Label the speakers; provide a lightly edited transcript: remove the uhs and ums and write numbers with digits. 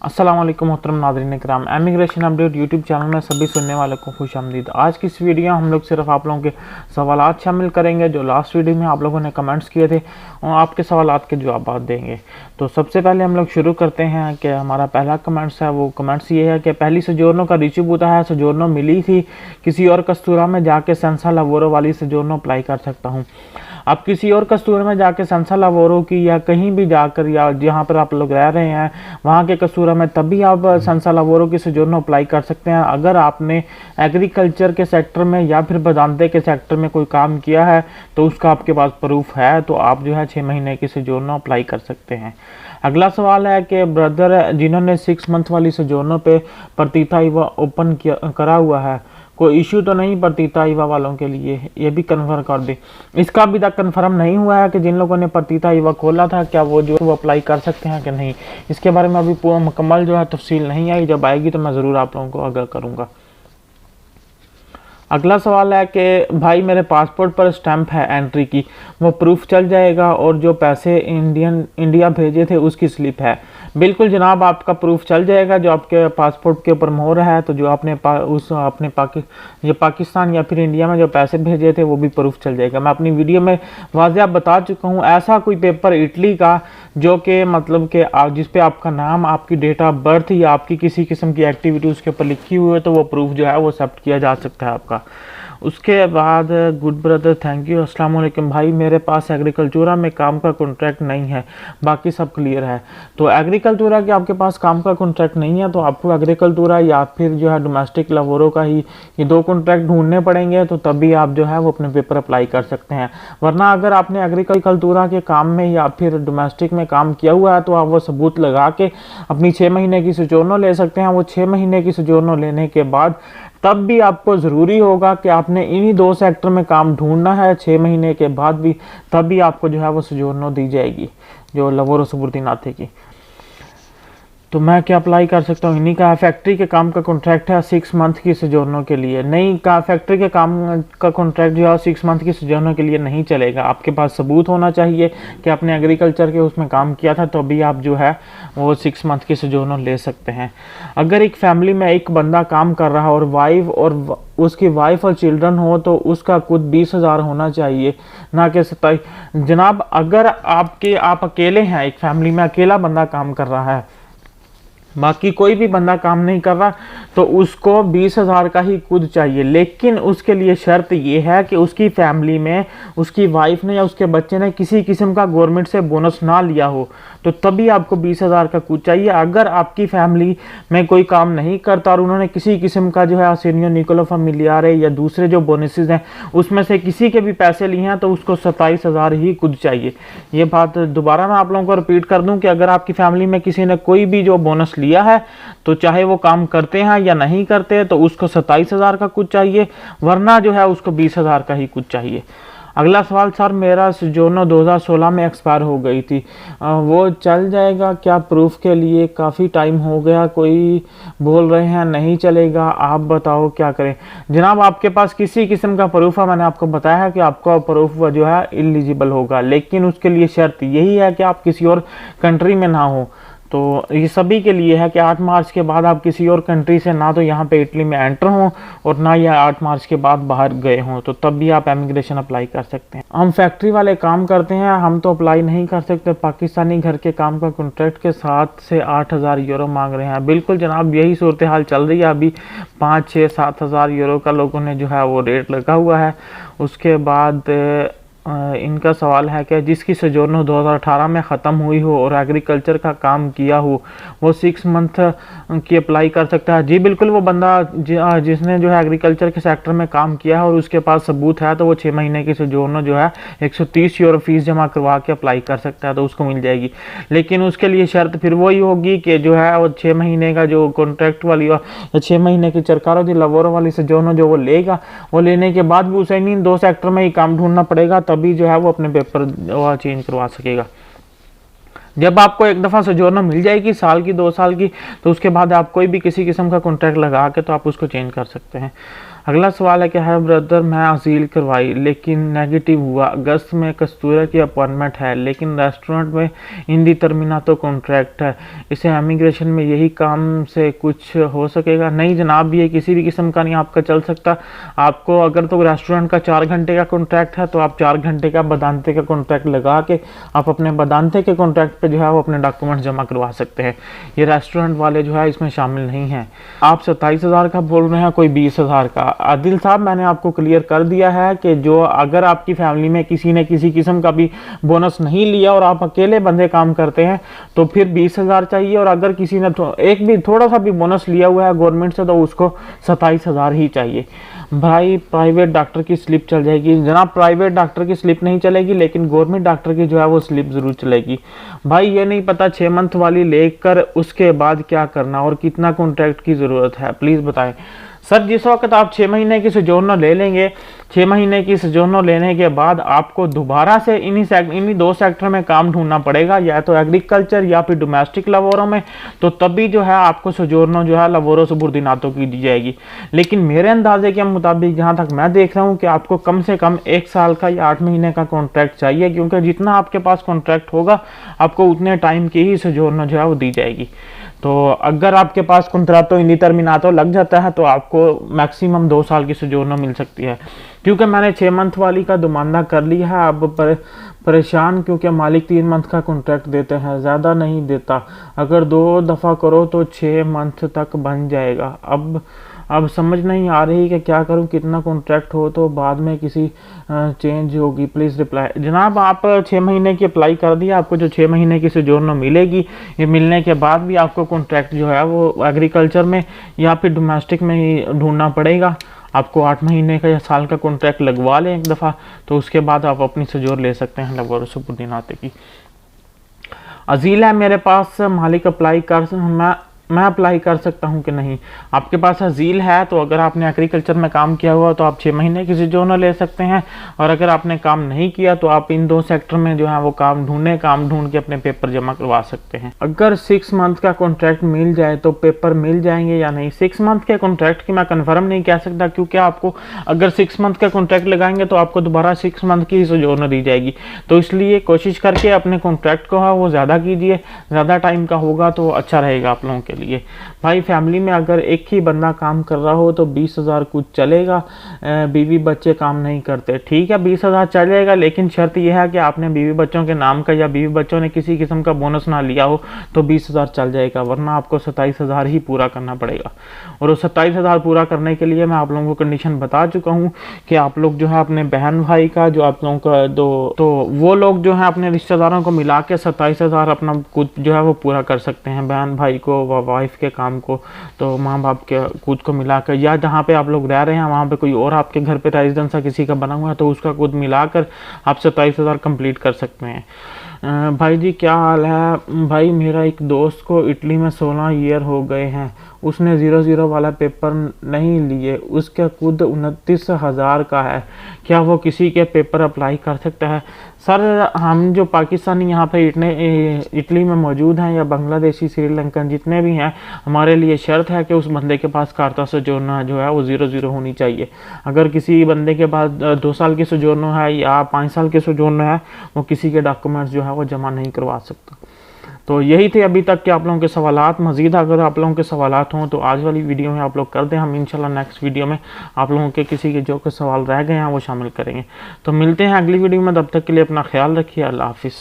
Speaker 1: अस्सलाम वालेकुम मोहतरम नाज़रीन किराम, इमिग्रेशन अपडेट यूट्यूब चैनल में सभी सुनने वालों को खुशामदीद। आज की इस वीडियो में हम लोग सिर्फ आप लोगों के सवालात शामिल करेंगे जो लास्ट वीडियो में आप लोगों ने कमेंट्स किए थे और आपके सवालात के जवाब देंगे। तो सबसे पहले हम लोग शुरू करते हैं कि हमारा पहला कमेंट्स है, वो कमेंट्स ये है कि पहली सजोर्नो का रिसीव होता है, सजोर्नो मिली थी, किसी और कस्तूरा में जाके सेंसा लावोरो वाली सजोर्नो अप्लाई कर सकता हूँ। आप किसी और कस्तूरा में जाके सेंसा लावोरो की या कहीं भी जाकर या जहाँ पर आप लोग रह रहे हैं वहाँ के कस्तूरा में तभी आप सेंसा लावोरो की सजोर्नो अप्लाई कर सकते हैं अगर आपने एग्रीकल्चर के सेक्टर में या फिर बदांते के सेक्टर में कोई काम किया है तो उसका आपके पास प्रूफ है, तो आप जो है 6 महीने की सजोर्नो अप्लाई कर सकते हैं। अगला सवाल है कि ब्रदर जिन्होंने 6 मंथ वाली सजोर्नो पे प्रतीता ईवा ओपन करा हुआ है, कोई इश्यू तो नहीं प्रतीता ईवा वालों के लिए, ये भी कन्फर्म कर दे। इसका अभी तक कन्फर्म नहीं हुआ है कि जिन लोगों ने प्रतीता ईवा खोला था क्या वो जो वो अप्लाई कर सकते हैं कि नहीं। इसके बारे में अभी पूरा मुकम्मल जो है तफसील नहीं आई, जब आएगी तो मैं ज़रूर आप लोगों को आगाह करूँगा। अगला सवाल है कि भाई मेरे पासपोर्ट पर स्टैंप है एंट्री की, वो प्रूफ चल जाएगा और जो पैसे इंडिया भेजे थे उसकी स्लिप है। बिल्कुल जनाब, आपका प्रूफ चल जाएगा। जो आपके पासपोर्ट के ऊपर मोहर है तो जो आपने पाकिस्तान या फिर इंडिया में जो पैसे भेजे थे वो भी प्रूफ चल जाएगा। मैं अपनी वीडियो में वाज़ेह बता चुका हूँ, ऐसा कोई पेपर इटली का जो कि मतलब कि जिस पे आपका नाम, आपकी डेट ऑफ बर्थ या आपकी किसी किस्म की एक्टिविटी उसके ऊपर लिखी हुई है तो वो प्रूफ जो है वो एक्सेप्ट किया जा सकता है आपका। उसके बाद गुड ब्रदर थैंक यू, अस्सलाम वालेकुम भाई, मेरे पास एग्रीकल्चरा में काम का कॉन्ट्रैक्ट नहीं है, बाकी सब क्लियर है। तो एग्रीकल्चरा के आपके पास काम का कॉन्ट्रैक्ट नहीं है तो आपको एग्रीकल्चरा या फिर जो है डोमेस्टिक लावोरो का ही ये 2 कॉन्ट्रैक्ट ढूंढने पड़ेंगे, तो तभी आप जो है वो अपने पेपर अप्लाई कर सकते हैं। वरना अगर आपने एग्रीकल्चरा के काम में या फिर डोमेस्टिक में काम किया हुआ है तो आप वो सबूत लगा के अपनी 6 महीने की सजोर्नो ले सकते हैं। वो 6 महीने की सजोर्नो लेने के बाद तब भी आपको ज़रूरी होगा कि आपने इन्हीं 2 सेक्टर में काम ढूंढना है 6 महीने के बाद भी, तभी आपको जो है वो सजोर्नो दी जाएगी जो लावोरो सबूरदीनाते की। तो मैं क्या अप्लाई कर सकता हूँ? इन्हीं का फैक्ट्री के काम का कॉन्ट्रैक्ट है 6 मंथ की सजोर्नो के लिए। नहीं का फैक्ट्री के काम का कॉन्ट्रैक्ट जो है 6 मंथ की सजोर्नो के लिए नहीं चलेगा। आपके पास सबूत होना चाहिए कि आपने एग्रीकल्चर के उसमें काम किया था, तो अभी आप जो है वो 6 मंथ की सजोर्नो ले सकते हैं। अगर एक फैमिली में एक बंदा काम कर रहा है और वाइफ और उसकी वाइफ और चिल्ड्रन हो तो उसका कुछ 20,000 होना चाहिए, ना कि 27। जनाब अगर आप अकेले हैं, एक फैमिली में अकेला बंदा काम कर रहा है, बाकी कोई भी बंदा काम नहीं कर रहा, तो उसको 20,000 का ही खुद चाहिए। लेकिन उसके लिए शर्त ये है कि उसकी फैमिली में उसकी वाइफ ने या उसके बच्चे ने किसी किस्म का गवर्नमेंट से बोनस ना लिया हो, तो तभी आपको 20,000 का खुद चाहिए। अगर आपकी फैमिली में कोई काम नहीं करता और उन्होंने किसी किस्म का जो है सीनियर निकोलो फैमिलियारे या दूसरे जो बोनसेस हैं उसमें से किसी के भी पैसे लिए हैं तो उसको 27,000 ही खुद चाहिए। ये बात दोबारा मैं आप लोगों को रिपीट कर दूं कि अगर आपकी फैमिली में किसी ने कोई भी जो बोनस लिया है तो चाहे वो काम करते हैं या नहीं करते तो उसको 27,000 का कुछ चाहिए, वरना जो है उसको 20,000 का ही कुछ चाहिए। अगला सवाल, सर मेरा सजोर्नो 2016 में एक्सपायर हो गई थी, वो चल जाएगा क्या? प्रूफ के लिए काफ़ी टाइम हो गया, कोई बोल रहे हैं नहीं चलेगा, आप बताओ क्या करें? जनाब आपके पास किसी किस्म का प्रूफ है, मैंने आपको बताया है कि आपका प्रूफ जो है इलिजिबल होगा, लेकिन उसके लिए शर्त यही है कि आप किसी और कंट्री में ना हो। तो ये सभी के लिए है कि 8 मार्च के बाद आप किसी और कंट्री से ना तो यहाँ पे इटली में एंटर हों और ना ये 8 मार्च के बाद बाहर गए हों, तो तब भी आप इमिग्रेशन अप्लाई कर सकते हैं। हम फैक्ट्री वाले काम करते हैं, हम तो अप्लाई नहीं कर सकते। पाकिस्तानी घर के काम का कॉन्ट्रैक्ट के 7 से 8,000 यूरो मांग रहे हैं। बिल्कुल जनाब, यही सूरत हाल चल रही है अभी। 5, 6, 7,000 यूरो का लोगों ने जो है वो रेट लगा हुआ है। उसके बाद इनका सवाल है कि जिसकी सजोर्नो 2018 में ख़त्म हुई हो और एग्रीकल्चर का काम किया हो वो 6 मंथ की अप्लाई कर सकता है। जी बिल्कुल, वो बंदा जिसने जो है एग्रीकल्चर के सेक्टर में काम किया है और उसके पास सबूत है तो वो 6 महीने की सजोर्नो जो है 130 यूरो फीस जमा करवा के अप्लाई कर सकता है, तो उसको मिल जाएगी। लेकिन उसके लिए शर्त फिर वही होगी कि जो है वो 6 महीने का जो कॉन्ट्रैक्ट वाली या 6 महीने की चरकारो जो लावोरो वाली सजोर्नो जो वो लेगा, वो लेने के बाद भी उसे इन 2 सेक्टर में ही काम ढूंढना पड़ेगा, तभी जो है वो अपने पेपर चेंज करवा सकेगा। जब आपको एक दफ़ा सजोर्नो मिल जाएगी साल की 2 साल की, तो उसके बाद आप कोई भी किसी किस्म का कॉन्ट्रैक्ट लगा के तो आप उसको चेंज कर सकते हैं। अगला सवाल है कि है ब्रदर, मैं असील करवाई लेकिन नेगेटिव हुआ। अगस्त में कस्तूरा की अपॉइंटमेंट है लेकिन रेस्टोरेंट में इंडिटर्मिनातो कॉन्ट्रैक्ट है। इसे इमिग्रेशन में यही काम से कुछ हो सकेगा? नहीं जनाब, ये किसी भी किस्म का नहीं आपका चल सकता। आपको अगर तो रेस्टोरेंट का 4 घंटे का कॉन्ट्रैक्ट है तो आप 4 घंटे का बदानते का कॉन्ट्रैक्ट लगा के आप अपने बदानते के कॉन्ट्रैक्ट पे जो है वो अपने डॉक्यूमेंट जमा करवा सकते हैं। ये रेस्टोरेंट वाले जो है इसमें शामिल नहीं हैं। आप 27,000 का बोल रहे हैं, कोई 20,000 का। आदिल साहब, मैंने आपको क्लियर कर दिया है कि जो अगर आपकी फैमिली में किसी ने किसी किस्म का भी बोनस नहीं लिया और आप अकेले बंदे काम करते हैं तो फिर 20,000 चाहिए, और अगर किसी ने एक भी थोड़ा सा भी बोनस लिया हुआ है गवर्नमेंट से तो उसको 27,000 ही चाहिए। भाई प्राइवेट डॉक्टर की स्लिप चल जाएगी जनाब, प्राइवेट डॉक्टर की स्लिप नहीं चलेगी लेकिन गवर्नमेंट डॉक्टर की जो है वो स्लिप जरूर चलेगी। भाई ये नहीं पता 6 मंथ वाली लेकर उसके बाद क्या करना और कितना कॉन्ट्रैक्ट की ज़रूरत है, प्लीज़ बताएं सर। जिस वक्त आप 6 महीने की सोजोर्नो ले लेंगे, 6 महीने की सोजोर्नो लेने के बाद आपको दोबारा से इन्हीं 2 सेक्टर में काम ढूंढना पड़ेगा, या तो एग्रीकल्चर या फिर डोमेस्टिक लवोरों में। तो तभी जो है आपको सोजोर्नो जो है लवोरो सुबुर्दिनातो की दी जाएगी। लेकिन मेरे अंदाजे के मुताबिक जहाँ तक मैं देख रहा हूँ कि आपको कम से कम 1 साल का या 8 महीने का कॉन्ट्रैक्ट चाहिए, क्योंकि जितना आपके पास कॉन्ट्रैक्ट होगा आपको उतने टाइम की ही सोजोर्नो जो है वो दी जाएगी। तो अगर आपके पास कॉन्ट्रैक्टो इंडिटर्मिनातो लग जाता है तो आपको मैक्सिमम 2 साल की सोजोर्नो मिल सकती है। क्योंकि मैंने 6 मंथ वाली का दुमानदा कर लिया है, अब परेशान क्योंकि मालिक 3 मंथ का कॉन्ट्रैक्ट देते हैं, ज़्यादा नहीं देता। अगर 2 दफ़ा करो तो 6 मंथ तक बन जाएगा। अब समझ नहीं आ रही कि क्या करूं, कितना कॉन्ट्रैक्ट हो तो बाद में किसी चेंज होगी, प्लीज़ रिप्लाई। जनाब आप 6 महीने की अप्लाई कर दिया, आपको जो 6 महीने की सोजोर्नो मिलेगी, ये मिलने के बाद भी आपको कॉन्ट्रैक्ट जो है वो एग्रीकल्चर में या फिर डोमेस्टिक में ही ढूंढना पड़ेगा। आपको 8 महीने का या साल का कॉन्ट्रैक्ट लगवा लें एक दफ़ा, तो उसके बाद आप अपनी सोजोर ले सकते हैं लवोरो सुबुर्दिनातो की। अजील है मेरे पास, मालिक अप्लाई कर मैं अप्लाई कर सकता हूं कि नहीं? आपके पास अजील है तो अगर आपने एग्रीकल्चर में काम किया हुआ तो आप 6 महीने की सोजोर्नो ले सकते हैं, और अगर आपने काम नहीं किया तो आप इन 2 सेक्टर में जो है वो काम ढूंढ के अपने पेपर जमा करवा सकते हैं। अगर 6 मंथ का कॉन्ट्रैक्ट मिल जाए तो पेपर मिल जाएंगे या नहीं? 6 मंथ के कॉन्ट्रैक्ट की मैं कन्फर्म नहीं कह सकता, क्योंकि आपको अगर 6 मंथ का कॉन्ट्रैक्ट लगाएंगे तो आपको दोबारा 6 मंथ की सोजोर्नो दी जाएगी। तो इसलिए कोशिश करके अपने कॉन्ट्रैक्ट को है वो ज़्यादा कीजिए, ज़्यादा टाइम का होगा तो अच्छा रहेगा आप लोगों के लिए। भाई फैमिली में अगर एक ही बंदा काम कर रहा हो तो 20,000 कुछ चलेगा, बीवी बच्चे काम नहीं करते, ठीक है 20,000 चलेगा, लेकिन शर्त यह है कि आपने बीवी बच्चों के नाम का या बीवी बच्चों ने किसी किस्म का बोनस ना लिया हो तो 20,000 चल जाएगा, वरना आपको 27,000 ही पूरा करना पड़ेगा। और उस 27,000 पूरा करने के लिए मैं आप लोगों को कंडीशन बता चुका हूँ कि आप लोग जो है अपने बहन भाई का जो आप लोगों का तो वो लोग जो है अपने रिश्तेदारों को मिला के 27,000 अपना खुद जो है वो पूरा कर सकते हैं, बहन भाई को, वाइफ के काम को, तो माँ बाप के खुद को मिलाकर, या जहाँ पे आप लोग रह रहे हैं वहाँ पे कोई और आपके घर पे रेजिडेंस किसी का बना हुआ है तो उसका खुद मिलाकर आप 27,000 कंप्लीट कर सकते हैं। भाई जी क्या हाल है? भाई मेरा एक दोस्त को इटली में 16 ईयर हो गए हैं, उसने 00 वाला पेपर नहीं लिए, उसका खुद 29,000 का है, क्या वो किसी के पेपर अप्लाई कर सकता है? सर हम जो पाकिस्तानी यहाँ पे इटली में मौजूद हैं या बांग्लादेशी श्रीलंकन जितने भी हैं, हमारे लिए शर्त है कि उस बंदे के पास कार्ता सोजोर्नो जो है वो 00 होनी चाहिए। अगर किसी बंदे के पास 2 साल की सोजोर्नो है या 5 साल की सोजोर्नो है, वो किसी के डॉक्यूमेंट्स जो है वो जमा नहीं करवा सकता। तो यही थे अभी तक के आप लोगों के सवालात। मज़ीद अगर आप लोगों के सवालात हों तो आज वाली वीडियो में आप लोग कर दें, हम इंशाल्लाह नेक्स्ट वीडियो में आप लोगों के किसी के जो के सवाल रह गए हैं वो शामिल करेंगे। तो मिलते हैं अगली वीडियो में, तब तक के लिए अपना ख्याल रखिए, अल्लाह हाफिज़।